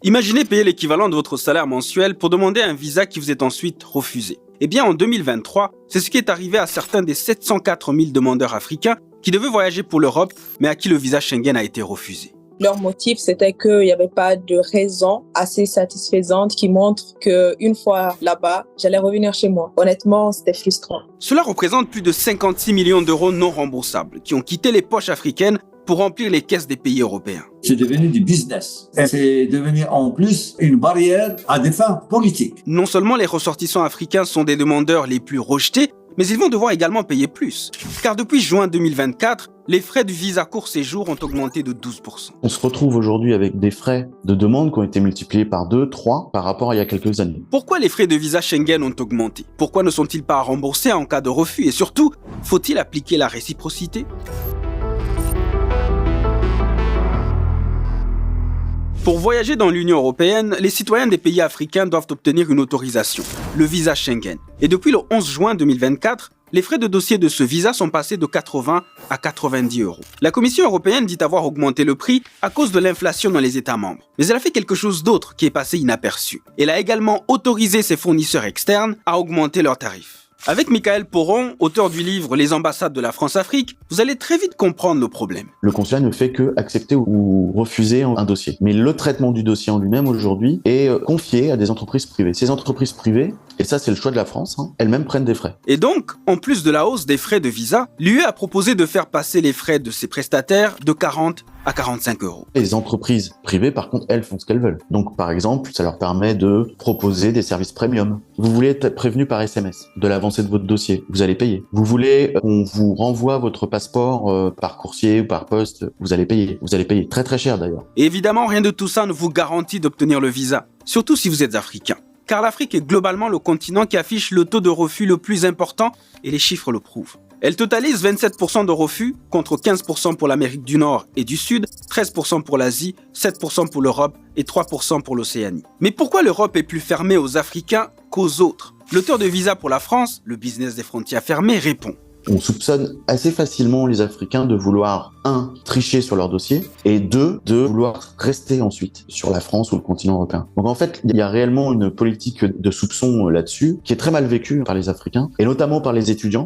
Imaginez payer l'équivalent de votre salaire mensuel pour demander un visa qui vous est ensuite refusé. Eh bien, en 2023, c'est ce qui est arrivé à certains des 704 000 demandeurs africains qui devaient voyager pour l'Europe, mais à qui le visa Schengen a été refusé. Leur motif, c'était qu'il n'y avait pas de raison assez satisfaisante qui montre qu'une fois là-bas, j'allais revenir chez moi. Honnêtement, c'était frustrant. Cela représente plus de 56 millions d'euros non remboursables qui ont quitté les poches africaines pour remplir les caisses des pays européens. C'est devenu du business. Et c'est devenu en plus une barrière à des fins politiques. Non seulement les ressortissants africains sont des demandeurs les plus rejetés, mais ils vont devoir également payer plus. Car depuis juin 2024, les frais du visa court séjour ont augmenté de 12%. On se retrouve aujourd'hui avec des frais de demande qui ont été multipliés par 2, 3 par rapport à il y a quelques années. Pourquoi les frais de visa Schengen ont augmenté? Pourquoi ne sont-ils pas remboursés en cas de refus? Et surtout, faut-il appliquer la réciprocité? Pour voyager dans l'Union européenne, les citoyens des pays africains doivent obtenir une autorisation, le visa Schengen. Et depuis le 11 juin 2024, les frais de dossier de ce visa sont passés de 80 à 90 euros. La Commission européenne dit avoir augmenté le prix à cause de l'inflation dans les États membres. Mais elle a fait quelque chose d'autre qui est passé inaperçu. Elle a également autorisé ses fournisseurs externes à augmenter leurs tarifs. Avec Michael Poron, auteur du livre Les ambassades de la France-Afrique, vous allez très vite comprendre le problème. Le consulat ne fait que accepter ou refuser un dossier. Mais le traitement du dossier en lui-même aujourd'hui est confié à des entreprises privées. Ces entreprises privées, et ça c'est le choix de la France, elles-mêmes prennent des frais. Et donc, en plus de la hausse des frais de visa, l'UE a proposé de faire passer les frais de ses prestataires de 40 à 45 euros. Les entreprises privées, par contre, elles font ce qu'elles veulent. Donc, par exemple, ça leur permet de proposer des services premium. Vous voulez être prévenu par SMS de l'avancée de votre dossier, vous allez payer. Vous voulez qu'on vous renvoie votre passeport par coursier ou par poste, vous allez payer. Vous allez payer très très cher d'ailleurs. Et évidemment, rien de tout ça ne vous garantit d'obtenir le visa, surtout si vous êtes africain. Car l'Afrique est globalement le continent qui affiche le taux de refus le plus important et les chiffres le prouvent. Elle totalise 27% de refus contre 15% pour l'Amérique du Nord et du Sud, 13% pour l'Asie, 7% pour l'Europe et 3% pour l'Océanie. Mais pourquoi l'Europe est plus fermée aux Africains qu'aux autres? L'auteur de Visa pour la France, le business des frontières fermées, répond. On soupçonne assez facilement les Africains de vouloir, 1, tricher sur leur dossier, et 2, de vouloir rester ensuite sur la France ou le continent européen. Donc en fait, il y a réellement une politique de soupçon là-dessus qui est très mal vécue par les Africains, et notamment par les étudiants.